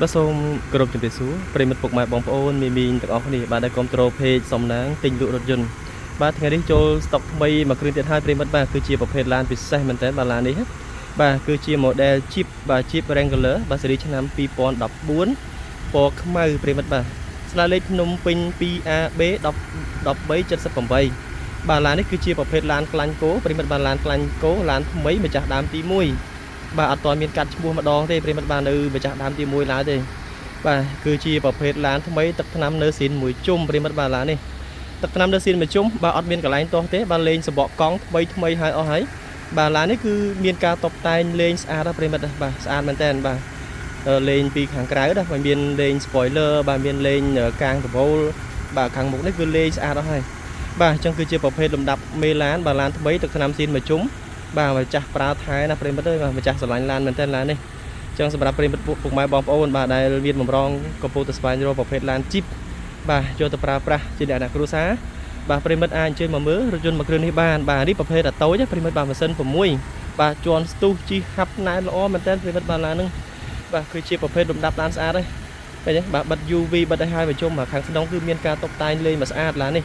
បាទសូមគោរពជំរាបសួរប្រិមិត្តពុកម៉ែបងប្អូនមីមីងទាំងអស់គ្នាបាទដែលគ្រប់គ្រង page សំណាងទិញលក់រថយន្តបាទថ្ងៃនេះចូលស្តុកថ្មីមួយគ្រឿងទៀតហើយប្រិមិត្តបាទគឺជាប្រភេទឡានពិសេសមែនតើបាទឡាននេះបាទគឺជា model Jeep បាទ Jeep Wrangler បាទស៊េរីឆ្នាំ2014ពណ៌ខ្មៅប្រិមិត្តបាទស្លាកលេខភ្នំពេញ 2AB 1378បាទឡាននេះគឺជាប្រភេទឡានខ្លាញ់គោប្រិមិត្តបាទឡានខ្លាញ់គោឡានថ្មីម្ចាស់ដើមទី1បាទអត់ទាន់មានកាត់ឈ្មោះម្ដងទេប្រិមិត្តបាទនៅម្ចាស់ដើមទី1ឡើយទេបាទគឺជាប្រភេទឡានថ្មីទឹកថ្នាំនៅស៊ីនមួយជុំប្រិមិត្តបាទឡាននេះទឹកថ្នាំនៅស៊ីនមួយជុំបាទអត់មានកន្លែងទាស់ទេបាទលេងសបកកង់ថ្មីហើយអស់ហើយបាទឡាននេះគឺមានការតុបតែងលេងស្អាតប្រិមិត្តបាទស្អាតមែនតើបាទលេងពីខាងក្រៅដែរបាទមានលេង spoiler បាទមានលេងកាងដបូលបាទខាងមុខនេះគឺលេងស្អាតអស់ហើយបាទអញ្ចឹងគឺជាប្រភេទលំដាប់មេឡានបាទឡានថ្មីទឹកថ្នាំស៊ីនមួយជុំបាទម្ចាស់ប្រើថែណាប្រិមិត្តអើយបាទម្ចាស់ស្រឡាញ់ឡានមែនតើឡាននេះអញ្ចឹងសម្រាប់ប្រិមិត្តពុកម៉ែបងប្អូនបាទដែលមានបំរុងកំពុងតែស្វែងរកប្រភេទឡាន Jeep បាទយកទៅប្រើប្រាស់ជាលក្ខណៈគ្រួសារបាទប្រិមិត្តអាចអញ្ជើញមកមើលរថយន្តមួយគ្រឿងនេះបានបាទនេះប្រភេទអាតូចប្រិមិត្តបាទម៉ាស៊ីន6បាទជាន់ស្ទុះជីហាប់ណែនល្អមែនតើប្រិមិត្តបាទឡានហ្នឹងបាទគឺជាប្រភេទលំដាប់ឡានស្អាតហើយឃើញទេបាទបិទ UV បិទឲ្យហើយបញ្ជុំបាទខាងក្នុងគឺមានការតុបតែងលេងមកស្អាតឡាននេះ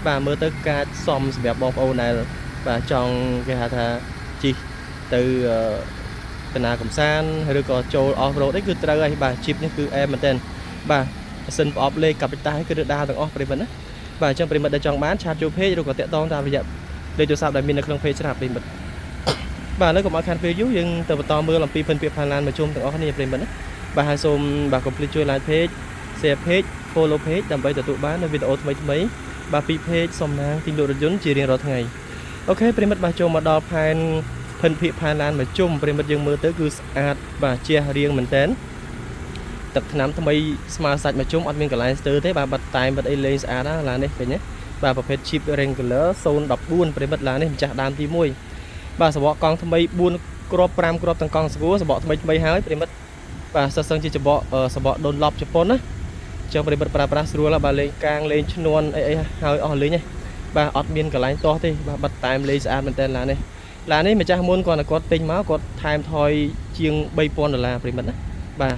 បាទមើលទៅការសមសម្រាប់បងប្អូនដែលបាទចង់គេហៅថាជីទៅដំណើរកំសាន្តឬក៏ចូល off road នេះគឺត្រូវហើយបាទ Jeep នេះគឺអែមមែនតើបាទម៉ាស៊ីនប្រអប់លេខកាពីតាគឺរដាទាំងអស់ប្រិមិត្តណាបាទអញ្ចឹងប្រិមិត្តដែលចង់បានឆាតចូល page ឬក៏តាក់ទងតាមរយៈលេខទូរស័ព្ទដែលមាននៅក្នុង page ស្រាប់ប្រិមិត្តបាទឥឡូវកុំឲ្យខានពេលយូរយើងទៅបន្តមើលអំពីភិនពាក្យផានឡានមកជុំទាំងអស់គ្នាប្រិមិត្តណាបាទហើយសូមបាទ complete ជួយ like page share page follow page ដើម្បីទទួលបាននូវវីដេអូថ្មីៗបាទពី page សំណាងទិញលក់រថយន្តជារៀងរាល់ថ្ងៃអូខេប្រិមិត្តបាទចូលមកដល់ផែនភិនពាក្យផានឡានមកជុំប្រិមិត្តយើងមើលទៅគឺស្អាតបាទជះរៀងមែនតើទឹកថ្នាំថ្មីស្មើសាច់មកជុំអត់មានកន្លែងស្ទើរទេបាទបាត់តែបាត់អីលេងស្អាតណាឡាននេះឃើញទេបាទប្រភេទ Jeep Wrangler 014ប្រិមិត្តឡាននេះម្ចាស់ដើមទី1បាទសបកកង់ថ្មី4គ្រាប់5គ្រាប់ទាំងកង់ស្គួរសបកថ្មីហើយប្រិមិត្តបាទសិស្សសឹងជាសបកដូនឡប់ជប៉ុនណាចឹងប្រិមិត្តប្រើប្រាស់ស្រួលបាទលេងកាងលេងឈ្នន់អីហើយអស់លេងហ៎បាទអត់មានកន្លែងទាស់ទេបាទបាត់តែលេងស្អាតមែនតើឡាននេះម្ចាស់មុនគាត់ទិញមកគាត់ថែមថយជាង$3000ប្រិមិត្តណាបាទ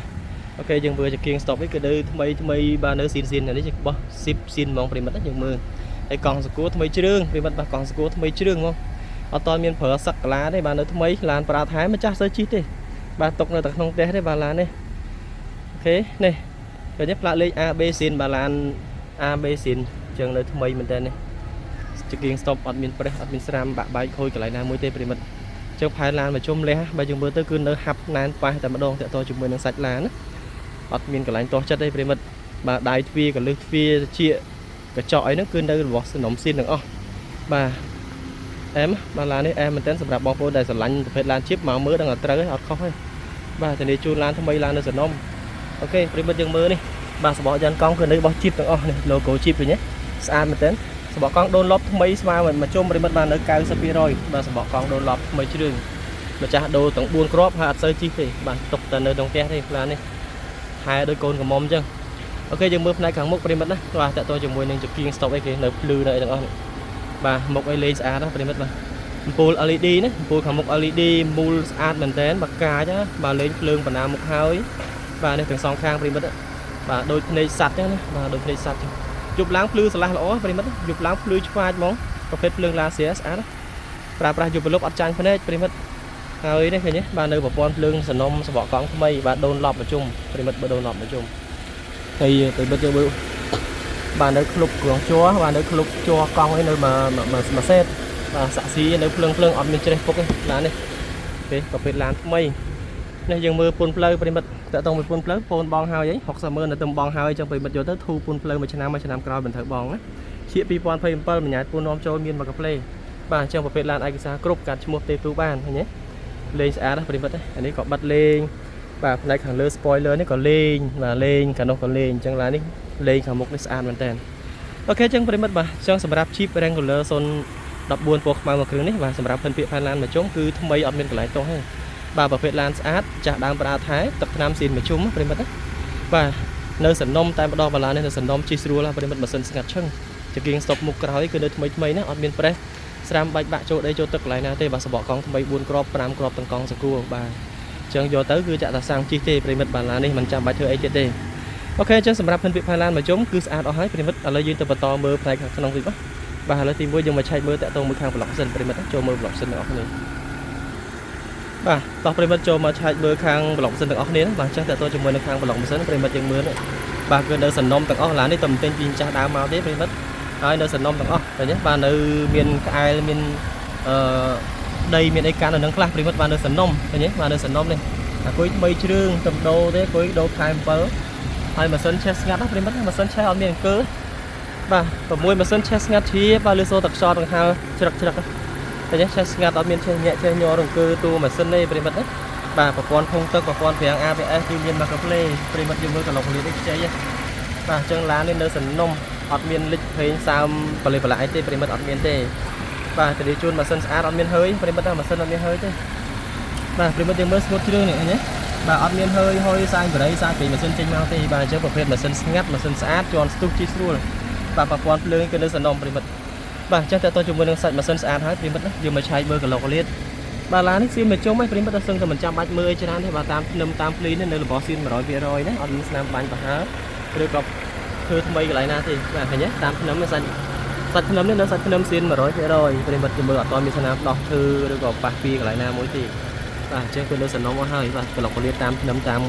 អូខេយើងមើលជាគៀង stop នេះគឺនៅថ្មីបាទនៅស៊ីននេះជាបោះ zip ស៊ីនហ្មងប្រិមិត្តណាយើងមើលហើយកង់សកួរថ្មីជ្រឿងប្រិមិត្តបាទកង់សកួរថ្មីជ្រឿងហ្មងអត់តមានប្រើសឹកកាឡាទេបាទនៅថ្មីឡានប្រើថែម្ចាស់សើជីទេបាទຕົកនៅតែក្នុងផ្ទះទេបាទឡាននេះអូខេនេះឃើញទេផ្លាកលេខ AB ស៊ីនបាទឡាន AB ស៊ីនអញ្ចឹងនៅថ្មីមែនតើនេះជាគៀង stop អត់មានប្រេះអត់មានស្រាមបាក់បែកខូចកន្លែងណាមួយទេប្រិមិត្តអញ្ចឹងផែនឡានមកជុំលះបើយើងមើលទៅគឺនៅហាប់ណែនប៉ះតែម្ដងតាក់ទងជាមួយនឹងសាច់ឡានណាអត់មានកន្លែងទាស់ចិត្តទេប្រិមិត្តបាទដៃទ្វារកលឹះទ្វារជាកញ្ចក់អីហ្នឹងគឺនៅរបស់សំណុំស៊ីនទាំងអស់បាទអែមបាទឡាននេះអែមមែនតើសម្រាប់បងប្អូនដែលស្រឡាញ់ប្រភេទឡាន Jeep មកមើលដឹងតែត្រូវហើយអត់ខុសទេបាទធានាជូនឡានថ្មីឡាននៅសំណុំអូខេប្រិមិត្តយើងមើលនេះបាទសបកយ៉ានកង់គឺនៅរបស់ Jeep ទាំងអស់នេះ logo Jeep វិញស្អាតមែនតើសបកកង់ដូនឡប់ថ្មីស្មើមកជុំប្រិមិត្តបាននៅ 90% បាទសបកកង់ដូនឡប់ថ្មីជ្រឿងម្ចាស់ដូរទាំង4គ្រាប់ហើយអត់សូវជីកទេបាទຕົកតែនៅក្នុងផ្ទះទេឡាននេះហែដោយកូនកំមុំអញ្ចឹងអូខេយើងមើលផ្នែកខាងមុខប្រិមិត្តណាបាទតាក់ទងជាមួយនឹងចង្គៀង stop អីគេនៅភ្លឺនៅអីទាំងអស់បាទមុខអីលេងស្អាតណាប្រិមិត្តបាទអំពូល LED ណាអំពូលខាងមុខ LED មូលស្អាតមែនតើបាទកាចណាបាទលេងភ្លើងបណ្ដាមុខហើយបាទនេះទាំងសងខាងប្រិមិត្តបាទដូចភ្នែកសัตว์ចឹងណាបាទដូចភ្នែកសัตว์ចឹងយប់ឡើងភ្លឺស្រឡះល្អប្រិមិត្តយប់ឡើងភ្លឺឆ្វាចហ្មងប្រភេទភ្លើងឡាស៊ែស្អាតណាប្រើប្រាស់យប់ប្រលប់អត់ចាញ់ភ្នែកប្រិមិត្តហើយនេះឃើញទេបាទនៅប្រព័ន្ធភ្លើងសំណុំសបកកង់ថ្មីបាទដូនឡប់ប្រជុំប្រិមិត្តបើដូនឡប់ប្រជុំហើយប្រិមិត្តយើងមើលបាទនៅក្លុបក្រងជ័របាទនៅក្លុបជ័រកង់ឯនៅមួយសេតបាទសាក់ស៊ីនៅភ្លើងអត់មានច្រេះពុកទេឡាននេះទេប្រភេទឡានថ្មីនេះយើងមើលពុនផ្លូវប្រិមិត្តតើតោងមួយពុនផ្លូវពូនបងហើយ$60,000នៅទៅបងហើយចឹងប្រិមិត្តយកទៅធូរពុនផ្លូវមួយឆ្នាំក្រោយបន្ថើបងណាជា2027ម្ញាតពូននាំចូលមានមកកាផ្លេបាទអញ្ចឹងប្រភេទឡានឯកសារគ្រប់កាត់ឈ្មោះទេទូបានឃើញទេលេងស្អាតណាប្រិមិត្តអានេះក៏បាត់លេងបាទផ្នែកខាងលើ spoiler នេះក៏លេងបាទលេងខាងនោះក៏លេងអញ្ចឹងឡាននេះលេងខាងមុខនេះស្អាតមែនតើអូខេអញ្ចឹងប្រិមិត្តបាទអញ្ចឹងសម្រាប់ Jeep Wrangler 014ពណ៌ខ្មៅមួយគ្រឿងនេះបាទសម្រាប់ភិនពាក្យផែនឡានមកជុំគឺថ្មីអត់មានកន្លែងទាស់ទេបាទប្រភេទឡានស្អាតចាស់ដើមប្រាថែទឹកថ្នាំស៊ីនមកជុំប្រិមិត្តណាបាទនៅសំណុំតែម្ដងបាឡាននេះនៅសំណុំជិះស្រួលប្រិមិត្តម៉ាស៊ីនស្ងាត់ឈឹងចង្គៀង stop មុខក្រោយគឺនៅថ្មីណាអត់មានប្រេះស្រាមបាច់បាក់ចូលដីចូលទឹកកន្លែងណាទេបាទសបកកង់ថ្មី4គ្រាប់5គ្រាប់ទាំងកង់សកួរបាទ ចឹងយកទៅគឺចាក់តែសាំងជីទេប្រិមិត្តបានឡាននេះមិនចាំបាច់ធ្វើអីទៀតទេអូខេចឹងសម្រាប់ភិនវិផាឡានមួយជុំគឺស្អាតអស់ហើយប្រិមិត្តឥឡូវយើងទៅបន្តមើលផ្នែកខាងក្នុងទៀតបាទឥឡូវទី1យើងមកឆែកមើលតាក់ទងមួយខាងប្លុកសិនប្រិមិត្តចូលមើលប្លុកសិនទាំងអស់គ្នាបាទតោះប្រិមិត្តចូលមកឆែកមើលខាងប្លុកសិនទាំងអស់គ្នាបាទចឹងតាក់ទងជាមួយនៅខាងប្លុកសិនប្រិមិត្តយើងមើលបាទគឺនៅសំណុំទាំងអស់ឡាននេះតែមិនទិញពីម្ចាស់ដើមមកទេប្រិមិត្តហើយនៅសំណុំទាំងអស់ឃើញទេបាទនៅមានក្អែលមានដីមានអីកាន់នៅនឹងខ្លះប្រិមិត្តបាទនៅសំណុំឃើញទេបាទនៅសំណុំនេះអាគុយថ្មីជ្រឿងតំដោទេគុយដូរខែ7ហើយម៉ាស៊ីនឆេះស្ងាត់ណាប្រិមិត្តម៉ាស៊ីនឆេះអត់មានអង្គើបាទ6ម៉ាស៊ីនឆេះស្ងាត់ជ្រាបាទលើសូតខ្យល់ដង្ហើជ្រឹកឃើញទេឆេះស្ងាត់អត់មានឆេះញាក់ឆេះញ័រអង្គើតួម៉ាស៊ីនទេប្រិមិត្តណាបាទប្រព័ន្ធធុងទឹកប្រព័ន្ធប្រាំង ABS គឺមានមកកាផ្លេប្រិមិត្តយើងមើលកន្លងលានេះខ្ចីបាទអញ្ចឹងឡាននេះនៅសំណុំអត់មានលិចពេញសើមបលិបលាអីទេប្រិមិត្តអត់មានទេបាទទៅជួនម៉ាស៊ីនស្អាតអត់មានហើយប្រិមិត្តម៉ាស៊ីនអត់មានហើយទេបាទប្រិមិត្តយើងមើលស្ងួតជ្រឿងនេះឃើញទេបាទអត់មានហើយសាយបរិយសាយពីម៉ាស៊ីនចេញមកទេបាទអញ្ចឹងប្រភេទម៉ាស៊ីនស្ងាត់ម៉ាស៊ីនស្អាតជាន់ស្ទុះជីស្រួលបាទប្រព័ន្ធភ្លើងគឺនៅសំណុំប្រិមិត្តបាទអញ្ចឹងតើតើជាមួយនឹងសាច់ម៉ាស៊ីនស្អាតហើយប្រិមិត្តយើងមកឆែកមើលកន្លងលាតបាទឡាននេះសៀនមកជុំឯងប្រិមិត្តអត់សឹងតែមិនចាំបាច់មើលអីច្រើនទេបាទតាមភ្នំតាមភ្លីនេះនៅរបស់សៀន 100% ណាអត់មានស្នាមបាញ់ប្រហើឬក៏ធ្វើថ្មីកន្លែងណាទេបាទឃើញទេតាមភ្នំនេះសាច់ភ្នំនេះនៅសាច់ភ្នំសៀន 100% ប្រិមិត្តមើលអត់ទាន់មានស្នាមដោះធ្វើឬក៏ប៉ះពីកន្លែងណាមួយទេបាទអញ្ចឹងគឺនៅសំណុំអស់ហើយបាទកន្លងលាតតាមភ្នំតាម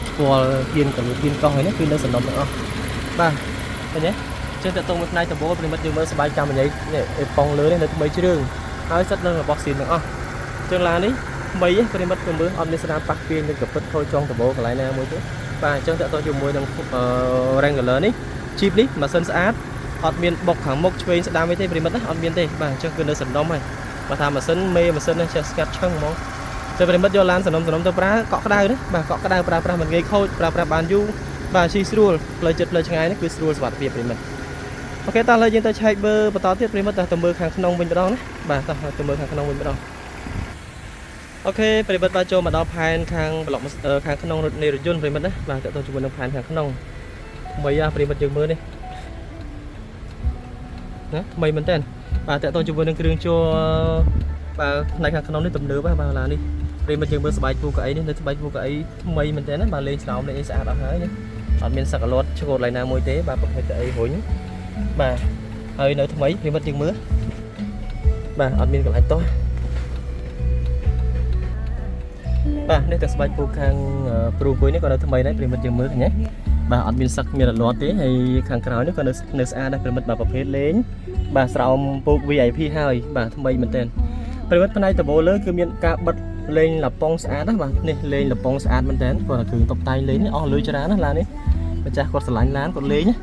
ស្គាល់ហ៊ានកលហ៊ានកោះហើយនេះគឺនៅសំណុំទាំងអស់បាទឃើញទេចឹងតើតោះមួយផ្នែកដំបូលប្រិមិត្តយើងមើលស្បែកកម្មញ្ញនេះអេប៉ុងលើនេះនៅថ្មីជ្រឿងហើយសិតនៅរបស់សៀនទាំងអស់ចឹងឡាននេះថ្មីប្រិមិត្តទៅមើលអត់មានស្នាមប៉ះពីនឹងកពិតខូចចង់ដំបូលកន្លែងណាមួយទេបាទអញ្ចឹងតើតោះជាមួយនឹង Wrangler នេះ Jeep នេះម៉ាស៊ីនស្អាតអត់មានបុកខាងមុខឆ្វេងស្ដាំអីទេប្រិមិត្តណាអត់មានទេបាទអញ្ចឹងគឺនៅសំណុំហើយបើថាម៉ាស៊ីនមេម៉ាស៊ីននេះចេះស្កាត់ឈឹងហ្មងតែប្រិមិត្តយកឡានសំណុំទៅប្រើកក់ក្ដៅណាបាទកក់ក្ដៅប្រើប្រាស់មិនងាយខូចប្រើប្រាស់បានយូរបាទជិះស្រួលផ្លូវចិត្តផ្លូវឆ្ងាយនេះគឺស្រួលសុវត្ថិភាពប្រិមិត្តអូខេតោះឥឡូវយើងទៅឆែកមើលបន្តទៀតប្រិមិត្តទៅមើលខាងក្នុងវិញម្ដងណាបាទទៅមើលខាងក្នុងវិញម្ដងអូខេប្រិមិត្តបាទចូលមកដល់ផែនខាងប្លុកខាងក្នុងរថនៃរថយន្តប្រិមិត្តណាបាទតើតើជាមួយនឹងផែនខាងក្នុងថ្មីប្រិមិត្តយើងមើលនេះណាថ្មីមែនតើបាទតើតើជាមួយនឹងគ្រឿងជួលបាទផ្នែកខាងក្នុងនេះទំនើបបាទឡាននេះប្រិមិត្តយើងមើលស្បែកពូកៅអីនេះនៅស្បែកពូកៅអីថ្មីមែនតើណាបាទលេងស្រោមលេងអីស្អាតអស់ហើយនេះអត់មានសក្កលត់ឆ្កូតឡើយណាមួយទេបាទប្រភេទកៅអីរុញបាទហើយនៅថ្មីប្រិមិត្តយើងមើលបាទអត់មានកន្លែងតោះបាទនេះតែស្បែកពូខាងព្រូគួយនេះក៏នៅថ្មីដែរប្រិមិត្តយើងមើលឃើញទេបាទអត់មានសឹកមានរលាត់ទេហើយខាងក្រោយនេះក៏នៅស្អាតដែរប្រិមិត្តបាទប្រភេទលេងបាទស្រោមពូក VIP ហើយបាទថ្មីមែនទែនប្រិមិត្តផ្នែកដំបូលលើគឺមានការបិទលេងលប៉ងស្អាតណាបាទនេះលេងលប៉ងស្អាតមែនទែនគាត់គ្រឿងតុបតែងលេងនេះអស់លុយច្រើនណាឡាននេះម្ចាស់គាត់ស្រឡាញ់ឡានគាត់លេងណ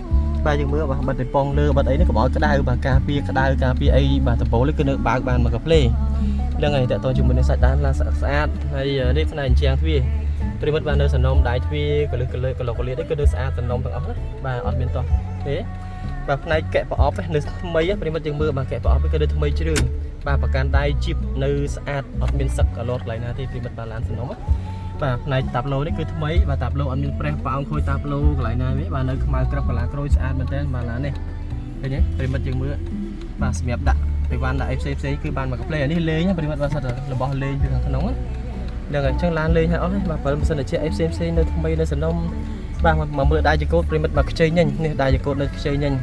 ាបាទយើងមើលបាទបិទលប៉ងលើបិទអីនេះកុំឲ្យក្តៅបាទការពារក្តៅការពារអីបាទដំបូលគឺនៅបើកបានមកកាផ្លេហ្នឹងហើយតើតើជាមួយនឹងសាច់ដានឡានស្អាតហើយនេះផ្នែកអញ្ចាំងទ្វារប្រិមិត្តបាទនៅសំណុំដៃទ្វារកលឹះកលកលៀតនេះគឺនៅស្អាតសំណុំទាំងអស់ណាបាទអត់មានតោះទេបាទផ្នែកកែប្រអប់នៅថ្មីប្រិមិត្តយើងមើលបាទកែប្រអប់គឺនៅថ្មីជ្រឿងបាទប្រកាន់ដៃជីបនៅស្អាតអត់មានសឹកកលត់កន្លែងណាទេប្រិមិត្តបាទឡានសំណុំបាទផ្នែកតាប់ឡូនេះគឺថ្មីបាទតាប់ឡូអត់មានប្រេះប៉ោងខូចតាប់ឡូកន្លែងណាទេបាទនៅខ្មៅក្រឹបកន្លាក្រួយស្អាតមែនតើបាទឡាននេះឃើញទេប្រិមិត្តយើងមើលបាទសម្រាប់ដាក់ទៅវ៉ាន់ដាក់អីផ្សេងគឺបានមកកាផ្លេនេះលេងប្រិមិត្តបាទសិតរបស់លេងពីខាងក្នុងហ្នឹងហើយអញ្ចឹងឡានលេងហើយអស់បាទបើមិនសិនតែជាអីផ្សេងនៅថ្មីនៅសំណុំបាទមកមើលដៃចកូតប្រិមិត្តមកខ្ចីញញនេះដៃចកូតនៅខ្ចីញញ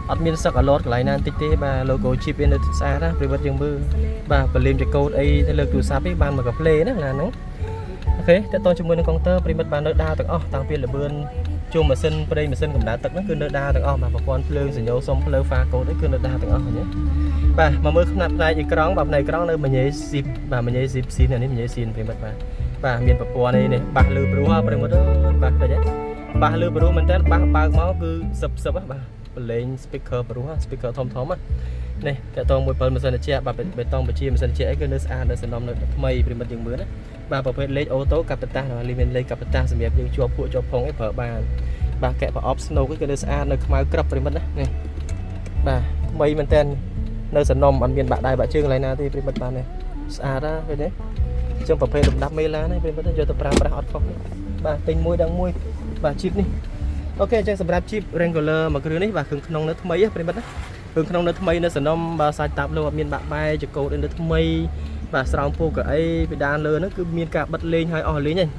អត់មានសឹកអឡតកន្លែងណាបន្តិចទេបាទ logo chip វានៅស្អាតណាប្រិមិត្តយើងមើលបាទបលីមចកូតអីទៅលើទូរស័ព្ទឯងបានមកកាផ្លេណាឡានហ្នឹងអូខេតើតជាមួយនឹងកុងទ័រប្រិមិត្តបាននៅដើរទាំងអស់តាំងពីលបឿនជុំម៉ាស៊ីនប្រេងម៉ាស៊ីនកម្ដៅទឹកហ្នឹងគឺនៅដើរទាំងអស់បាទប្រព័ន្ធភ្លើងសញ្ញោសុំភ្លើងហ្វាកូតអីគឺនៅដើរទាំងអស់ហ្នឹងបាទមកមើលផ្នែកអេក្រង់បាទផ្នែកអេក្រង់នៅមញ៉េស៊ីបបាទមញ៉េស៊ីបស៊ីននេះមញ៉េស៊ីនប្រិមិត្តបាទមានប្រព័ន្ធនេះបាសលើព្រោះប្រិមិត្តបាទឃើញទេបាសលើព្រោះមែនតើបាសបើកមកគឺសឹបបាទបលេង speaker ព្រោះ speaker ធំនេះតើតមួយ7ម៉ាស៊ីនត្រជាក់បាទបេតុងបជាម៉ាស៊ីនត្រជាក់អីគឺនៅស្អាតនៅសំណុំនៅថ្មីប្រិមិត្តយើងមើលណាបាទប្រភេទលេខអូតូកាប៉តាសមានលេខកាប៉តាសសម្រាប់យើងជាប់ភក់ជាប់ផងអីប្រើបានបាទកែប្រអប់ស្នូកគឺនៅស្អាតនៅខ្មៅក្រឹបប្រិមិត្តណានេះបាទថ្មីមែនតើនៅសំណុំអត់មានបាក់ដៃបាក់ជើងកន្លែងណាទេប្រិមិត្តបាទនេះស្អាតណាឃើញទេចឹងប្រភេទលំដាប់មេឡានហ្នឹងប្រិមិត្តយកទៅប្រើប្រាស់អត់ខុសបាទទិញមួយដឹងមួយបាទជីបនេះអូខេអញ្ចឹងសម្រាប់ Jeep Wrangler មួយគ្រឿងនេះបាទគ្រឿងក្នុងនៅថ្មីប្រិមិត្តណាប គ្រឿងក្នុងនៅថ្មីនៅសំណុំបើសាច់តាប់លើអត់មានបាក់បែកចកោតនៅថ្មីបាទស្រោមពូកអីពីដានលើហ្នឹងគឺមានការបិទលេងឲ្យអស់លេងហ្នឹង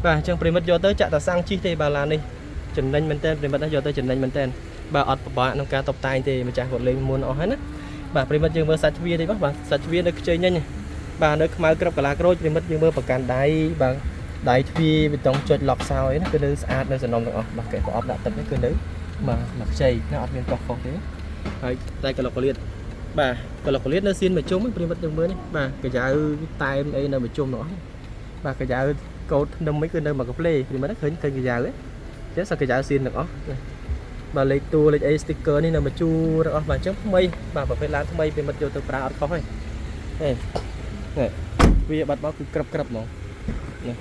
បាទអញ្ចឹងប្រិមិត្តយកទៅចាក់តាសាំងជីទេបាទឡាននេះចំណេញមែនតើប្រិមិត្តយកទៅចំណេញមែនតើបាទអត់ពិបាកក្នុងការតុបតែងទេម្ចាស់គាត់លេងមុនអស់ហើយណាបាទប្រិមិត្តយើងមើលសាច់ទ្វារទេបាទសាច់ទ្វារនៅខ្ចីញញបាទនៅខ្មៅក្របកាឡាក្រូចប្រិមិត្តយើងមើលប្រកាន់ដៃបាទដៃទ្វារបេតុងចុចឡុកសោយណាគឺនៅស្អាតនៅសំណុំទាំងអស់បាទកែប្រអប់ដាក់ទឹកនេះគឺនៅមកខ្ចីណាអត់មានតោះខុសទេហើយតែកឡុកកលៀតបាទកឡុកកលៀតនៅសៀនមួយជុំប្រិមិត្តយើងមើលនេះបាទកាយៅតែមអីនៅមួយជុំទាំងអស់បាទកាយៅកោតនំនេះគឺនៅមកកាផ្លេប្រិមិត្តឃើញកាយៅទេចេះសកាយៅសៀនទាំងអស់បាទលេខតួលេខអី sticker នេះនៅមកជួរទាំងអស់បាទអញ្ចឹងថ្មីបាទប្រភេទឡានថ្មីប្រិមិត្តយកទៅប្រើអត់ខុសទេនេះវាបាត់មកគឺក្របហ្មងនេះ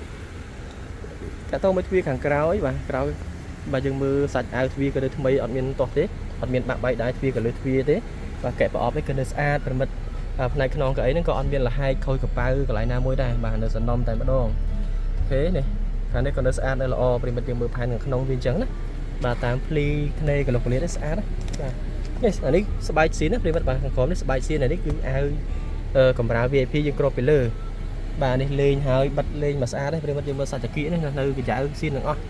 កាតោមួយទ្វារខាងក្រោយបាទក្រោយបាទយើងមើលសាច់អាវទ្វារក៏នៅថ្មីអត់មានទាស់ទេអត់មានបាក់បែកដែរទ្វារក៏លើទ្វារទេបាទកែប្រអប់នេះគឺនៅស្អាតប្រិមិត្តផ្នែកខ្នងកៅអីហ្នឹងក៏អត់មានលហែកខូចកប៉ៅកន្លែងណាមួយដែរបាទនៅសំណុំតែម្ដងអូខេនេះខាងនេះក៏នៅស្អាតនៅល្អប្រិមិត្តយើងមើលផែនខាងក្នុងវាអញ្ចឹងណាបាទតាមភ្លីធ្នេកលុកលៀតនេះស្អាតណាបាទនេះអានេះស្បែកស៊ីនណាប្រិមិត្តបាទខាងក្រោមនេះស្បែកស៊ីនអានេះគឺអាវកំរាល VIP យើងគ្របពីលើបាទនេះលេងហើយបិទលេងមកស្អាតទេប្រិមិត្តយើងមើលសាច់តាគៀកនេះនៅកញ្ចៅស៊ីនទាំងអស់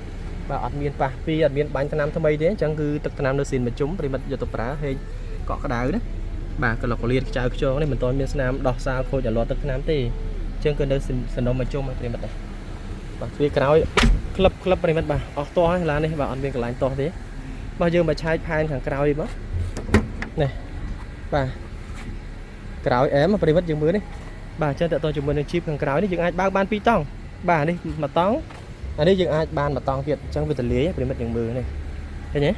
បាទអត់មានប៉ះពីអត់មានបាញ់ថ្នាំថ្មីទេអញ្ចឹងគឺទឹកថ្នាំនៅស៊ីនមួយជុំប្រិមិត្តយកទៅប្រើហេកក់ក្ដៅណាបាទកលុកកលៀតខ្ចៅខ្ចងនេះមិនទាន់មានស្នាមដោះសាលខូចឲ្យលាត់ទឹកថ្នាំទេអញ្ចឹងគឺនៅសំណុំមួយជុំប្រិមិត្តដែរបាទទ្វារក្រោយក្លឹបប្រិមិត្តបាទអស់ទាស់ហើយឡាននេះបាទអត់មានកន្លែងទាស់ទេបាទយើងមកឆែកផែនខាងក្រោយមកនេះបាទក្រោយអែមប្រិមិត្តយើងមើលនេះបាទអញ្ចឹងតើតើជាមួយនឹងជីបខាងក្រោយនេះយើងអាចបើកបាន2តង់បាទនេះមួយតង់អានេះយើងអាចបានមួយតង់ទៀតអញ្ចឹងវាទលាយប្រិមិត្តយើងមើលនេះឃើញទេ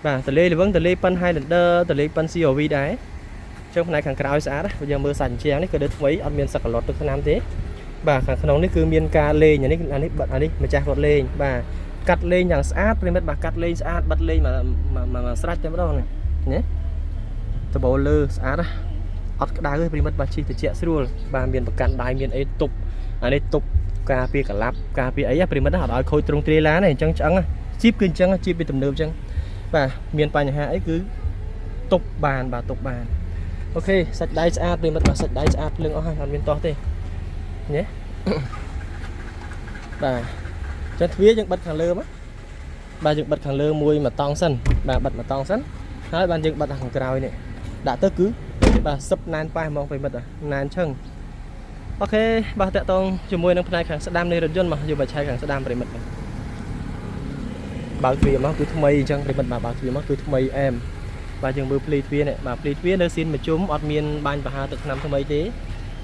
បាទទលាយល្វឹងទលាយប៉ិន Highlander ទលាយប៉ិន CRV ដែរអញ្ចឹងផ្នែកខាងក្រោយស្អាតណាយើងមើលសាច់អញ្ចឹងនេះក៏ដូចថ្មីអត់មានសក្កឡុតទឹកថ្នាំទេបាទខាងក្នុងនេះគឺមានការលេងអានេះម្ចាស់គាត់លេងបាទកាត់លេងយ៉ាងស្អាតប្រិមិត្តបាទកាត់លេងស្អាតបិទលេងមកស្រាច់តែម្ដងនេះតបោលើស្អាតណាអត់ក្តៅទេប្រិមិត្តបាទជិះត្រជាក់ស្រួលបាទមានប្រកាន់ដៃមានអីទប់អានេះទប់ការពារកឡាប់ការពារអីប្រិមិត្តអត់ឲ្យខូចទ្រង់ទ្រាយឡានទេអញ្ចឹងឆ្អឹងជីបគឺអញ្ចឹងជីបវាទំនើបអញ្ចឹងបាទមានបញ្ហាអីគឺទប់បានបាទទប់បានអូខេសាច់ដៃស្អាតប្រិមិត្តបាទសាច់ដៃស្អាតភ្លឹងអស់ហើយអត់មានទាស់ទេញ៉េបាទចុះទ្វារយើងបិទខាងលើមកបាទយើងបិទខាងលើមួយតង់សិនបាទបិទមួយតង់សិនហើយបានយើងបិទខាងក្រោយនេះដាក់ទៅគឺបាទសឹបណានប៉ះហ្មងប្រិមិត្តណានឈឹងអូខេបាទតាក់តងជាមួយនឹងផ្នែកខាងស្ដាំនៃរថយន្តមកយើងមកឆែកខាងស្ដាំប្រិមិត្តបើកទ្វារមកគឺថ្មីអញ្ចឹងប្រិមិត្តបាទបើកទ្វារមកគឺថ្មីអែមបាទយើងមើលភ្លីទ្វារនេះបាទភ្លីទ្វារនៅសៀនមួយជុំអត់មានបាញ់ប្រហើរទឹកថ្នាំថ្មីទេ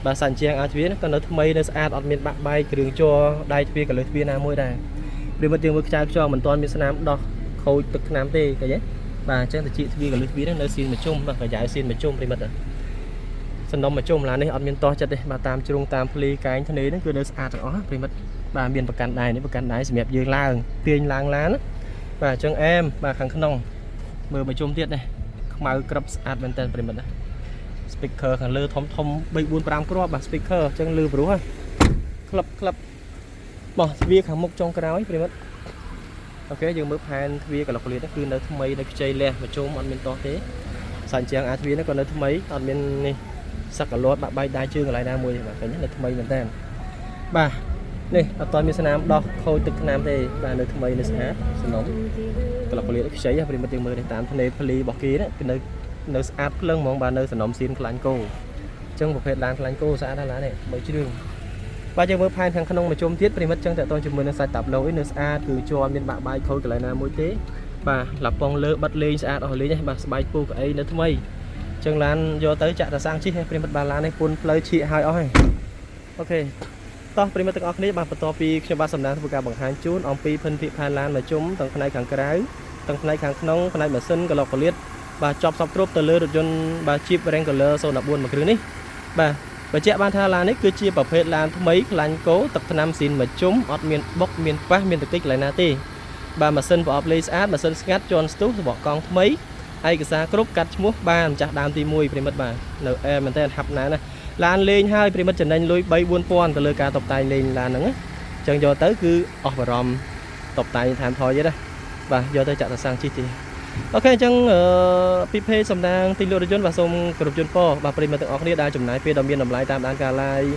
បាទសាច់ជាងអាទ្វារក៏នៅថ្មីនៅស្អាតអត់មានបាក់បែកគ្រឿងជ័រដៃទ្វារក៏លើទ្វារណាមួយដែរប្រិមិត្តយើងមើលខ្ចៅខ្ចងមិនទាន់មានស្នាមដោះខូចទឹកថ្នាំទេឃើញទេបាទអញ្ចឹងទៅជីកទ្វារក៏លើទ្វារនៅសៀនមួយជុំបាទកាយៅសៀនមួយជុំប្រិមិត្តសំណុំមួយជុំឡាននេះអត់មានតោះចិត្តទេបាទតាមជ្រុងតាមភ្លីកែងធ្នេហ្នឹងគឺនៅស្អាតទាំងអស់ប្រិមិត្តបាទមានប្រកាន់ដៃនេះប្រកាន់ដៃសម្រាប់យើងឡើងទាញឡើងឡានបាទអញ្ចឹងអែមបាទខាងក្នុងមើលមួយជុំទៀតនេះខ្មៅក្របស្អាតមែនតើប្រិមិត្ត speaker ខាងលើធំ3 4 5គ្រាប់បាទ speaker អញ្ចឹងលឺព្រោះហ៎ក្លឹបបោះទ្វារខាងមុខចុងក្រោយប្រិមិត្តអូខេយើងមើលផែនទ្វារកលុកលៀតគឺនៅថ្មីនៅខ្ចីលះមួយជុំអត់មានតោះទេសាច់ជាងអាទ្វារនេះក៏នៅថ្មីអត់មាននេះសក្កឡុតបាក់បែកដៃជើងកន្លែងណាមួយទេបាទឃើញនៅថ្មីមែនតើបាទនេះអត់ទាន់មានស្នាមដោះខូចទឹកថ្នាំទេបាទនៅថ្មីនៅស្អាតសំណុំកលុកលៀតខ្ចីប្រិមិត្តយើងមើលនេះតាមធ្នេភ្លីរបស់គេណាគឺនៅស្អាតភ្លឹងហ្មងបាទនៅសំណុំសៀនខ្លាញ់គោអញ្ចឹងប្រភេទឡានខ្លាញ់គោស្អាតណាស់ឡាននេះបើជ្រឿងបាទយើងមើលផែនខាងក្នុងមួយជុំទៀតប្រិមិត្តចឹងតើតើជាមួយនឹងសាច់តាប់ឡូអីនៅស្អាតគឺជាប់មានបាក់បែកខូចកន្លែងណាមួយទេបាទឡាប៉ងលើបិទលេងស្អាតអស់លេងហ្នឹងបាទស្បែកពូកអីនៅថ្មីចឹងឡានយកទៅចាក់តាសាំងជីប្រិមិត្តបាទឡាននេះពុនផ្លូវឈៀកហើយអស់ហើយអូខេតោះប្រិមិត្តទាំងអស់គ្នាបាទបន្ទាប់ពីខ្ញុំបាទសំដៅធ្វើការបង្ហាញជូនអំពីភិនភិផែនឡានមួយជុំទាំងផ្នែកខាងក្រៅទាំងផ្នែកខាងក្នុងផ្នែកម៉ាស៊ីនកលុកកលៀតបាទចប់សពគ្រប់ទៅលើរថយន្តបាទ Jeep Wrangler 014មួយគ្រឿងនេះបាទបញ្ជាក់បានថាឡាននេះគឺជាប្រភេទឡានថ្មីខ្លាញ់គោទឹកថ្នាំស៊ីនមួយជុំអត់មានបុកមានប៉ះមានតកិច្ចកន្លែងណាទេបាទម៉ាស៊ីនប្រអប់លេងស្អាតម៉ាស៊ីនស្ងាត់ជាន់ស្ទុះរបស់កង់ថ្មីឯកសារគ្រប់កាត់ឈ្មោះបានម្ចាស់ដើមទី1ប្រិមិត្តបាទនៅអែមែនតើហាប់ណាស់ណាឡានលេងហើយប្រិមិត្តចំណេញលុយ 3-4,000 ទៅលើការតុបតែងលេងឡានហ្នឹងអញ្ចឹងយកទៅគឺអស់បារម្ភតុបតែងថែមថយទៀតណាបាទយកទៅចាក់តាសាំងជីទី អូខេអញ្ចឹងពីเพจសំណាងទីលក់រថយន្តបាទសូមគោរពជូនពរបាទប្រិយមិត្តទាំងអស់គ្នាដែលចំណាយពេលដ៏មានតម្លៃតាមដានការ live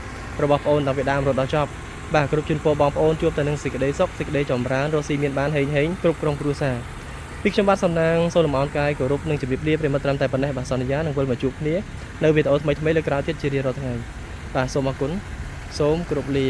របស់បងអូនតាំងពីដើមរហូតដល់ចប់បាទគោរពជូនពរបងប្អូនជួបតែនឹងសេចក្តីសុខសេចក្តីចម្រើនរស់ស៊ីមានបានហេងគ្រប់ក្រុមគ្រួសារពីខ្ញុំបាទសំណាងសូមលំអរកាយគោរពនិងជម្រាបលាប្រិយមិត្តត្រឹមតែប៉ុណ្ណេះបាទសន្យានឹងវិលមកជួបគ្នានៅវីដេអូថ្មីៗលើក្រោយទៀតជារៀងរាល់ថ្ងៃបាទសូមអរគុណសូមគោរពលា